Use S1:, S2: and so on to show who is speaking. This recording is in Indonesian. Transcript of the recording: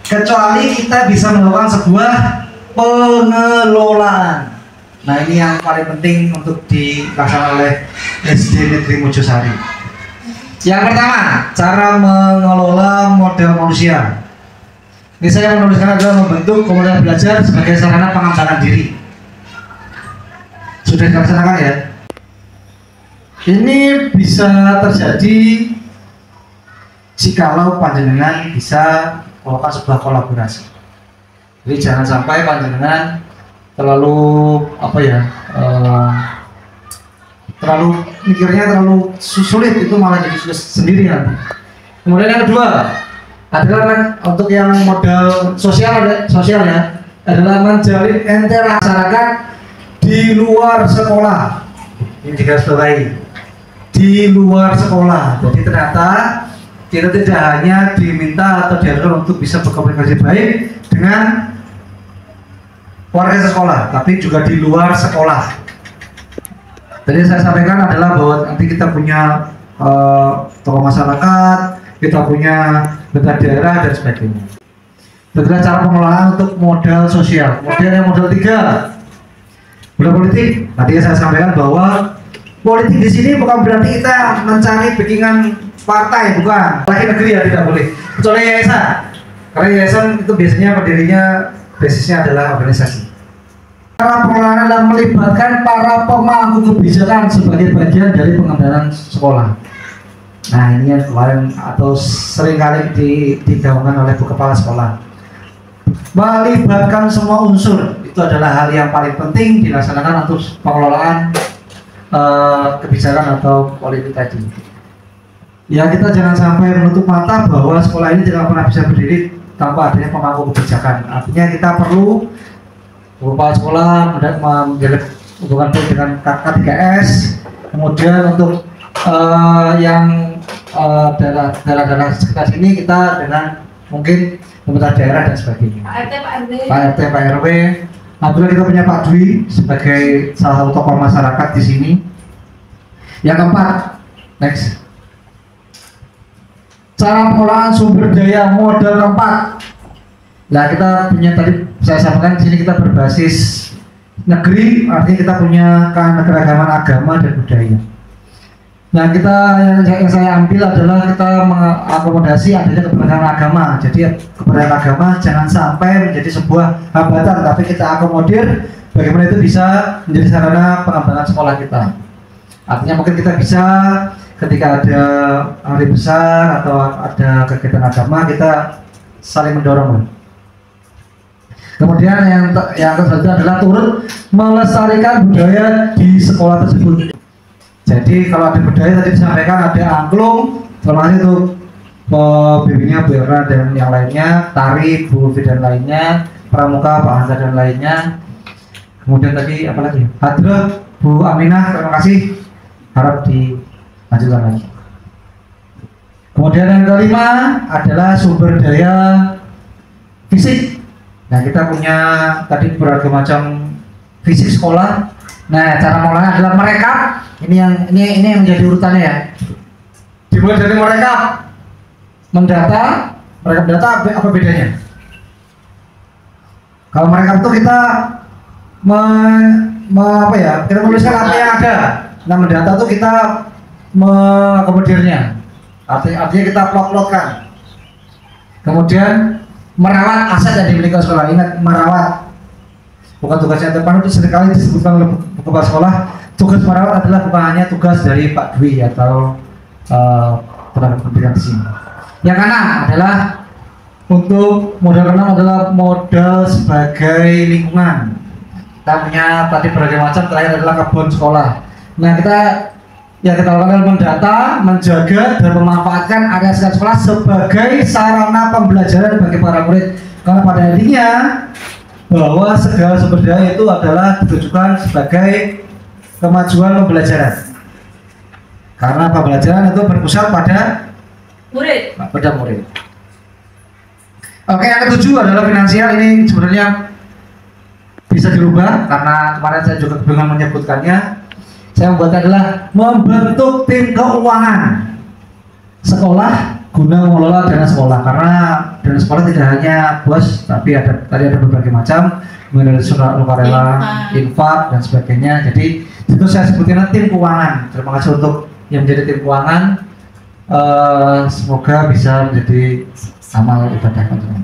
S1: kecuali kita bisa melakukan sebuah pengelolaan. Nah, ini yang paling penting untuk dilaksanakan oleh SD Negeri Mojosari. Yang pertama, cara mengelola modal manusia. Ini saya menuliskan adalah membentuk komunitas belajar sebagai sarana pengembangan diri. Sudah dilaksanakan ya? Ini bisa terjadi jikalau panjenengan bisa melakukan sebuah kolaborasi. Jadi jangan sampai panjenengan terlalu terlalu mikirnya terlalu sulit, itu malah jadi sulit sendirian. Kemudian yang kedua adalah untuk yang modal sosial ya, adalah menjalin interaksi masyarakat di luar sekolah. Ini digarisbawahi, di luar sekolah. Jadi ternyata kita tidak hanya diminta atau diharuskan untuk bisa berkomunikasi baik dengan warga sekolah, tapi juga di luar sekolah. Tadi saya sampaikan adalah bahwa nanti kita punya tokoh masyarakat, kita punya beta daerah dan sebagainya. Itu adalah cara pengelolaan untuk modal sosial. Kemudian yang modal 3, modal politik. Tadi saya sampaikan bahwa politik di sini bukan berarti kita mencari backingan partai, bukan. Lagi negeri ya tidak boleh. Kecuali yayasan. Karena yayasan itu biasanya pendirinya basisnya adalah organisasi. Cara pengelolaan adalah melibatkan para pemangku kebijakan sebagai bagian dari pengembangan sekolah. Nah, ini yang kemarin atau seringkali digaungkan oleh kepala sekolah. Melibatkan semua unsur itu adalah hal yang paling penting dilaksanakan untuk pengelolaan kebijakan atau politik tadi. Ya, kita jangan sampai menutup mata bahwa sekolah ini tidak pernah bisa berdiri tanpa adanya pemangku kebijakan. Artinya kita perlu kepala sekolah menjalin hubungan dengan K3S, kemudian untuk yang daerah-daerah sekitar sini kita dengan mungkin pemerintah daerah dan sebagainya. Pak RT, Pak RW. Alhamdulillah kita punya Pak Dwi sebagai salah satu tokoh masyarakat di sini. Yang keempat, next. Cara pengelolaan sumber daya modal keempat. Nah, kita punya tadi saya sampaikan di sini kita berbasis negeri, artinya kita punya keanekaragaman agama dan budaya. Nah, kita yang saya ambil adalah kita mengakomodasi adanya keberagaman agama. Jadi keberagaman agama jangan sampai menjadi sebuah hambatan, tapi kita akomodir bagaimana itu bisa menjadi sarana pengembangan sekolah kita. Artinya mungkin kita bisa ketika ada hari besar atau ada kegiatan agama kita saling mendorong. Kemudian yang selanjutnya adalah turut melestarikan budaya di sekolah tersebut. Jadi kalau ada budaya tadi disampaikan ada angklung, termasuk itu bibinya Bu Erna dan yang lainnya, tari Bu Fi dan lainnya, pramuka Pak Hansa dan lainnya. Kemudian tadi apa lagi? Hadrah Bu Aminah, terima kasih. Harap dilanjutkan lagi. Kemudian yang kelima adalah sumber daya fisik. Nah, kita punya tadi berbagai macam fisik sekolah. Nah, cara mengelolanya adalah merekap. Ini yang menjadi urutannya ya. Dimulai dari merekap, mendata, merekap data apa bedanya? Kalau merekap itu kita kita menuliskan apa yang ada. Nah, mendata itu kita mengakomodirnya. Artinya kita plot-plotkan. Kemudian merawat aset yang dimiliki sekolah. Ingat, merawat bukan tugasnya depan, itu seringkali disebutkan oleh kepala sekolah. Tugas merawat adalah bukan hanya tugas dari Pak Dwi atau tenaga pendidikan di sini. Yang keenam adalah untuk modal keenam adalah modal sebagai lingkungan. Kita punya tadi berbagai macam, terakhir adalah kebun sekolah. Nah, kita lakukan mendata, menjaga dan memanfaatkan area sekolah sebagai sarana pembelajaran bagi para murid. Karena pada intinya bahwa segala sumber daya itu adalah ditujukan sebagai kemajuan pembelajaran. Karena pembelajaran itu berpusat pada murid. Oke, yang ketujuh adalah finansial. Ini sebenarnya bisa dirubah karena kemarin saya juga kebingungan menyebutkannya. Saya membuat adalah membentuk tim keuangan sekolah guna mengelola dana sekolah, karena dana sekolah tidak hanya BOS, tapi tadi ada berbagai macam, kemudian ada surat sukarela, infak dan sebagainya. Jadi itu saya sebutnya tim keuangan. Terima kasih untuk yang menjadi tim keuangan. Semoga bisa menjadi amal ibadah teman-teman.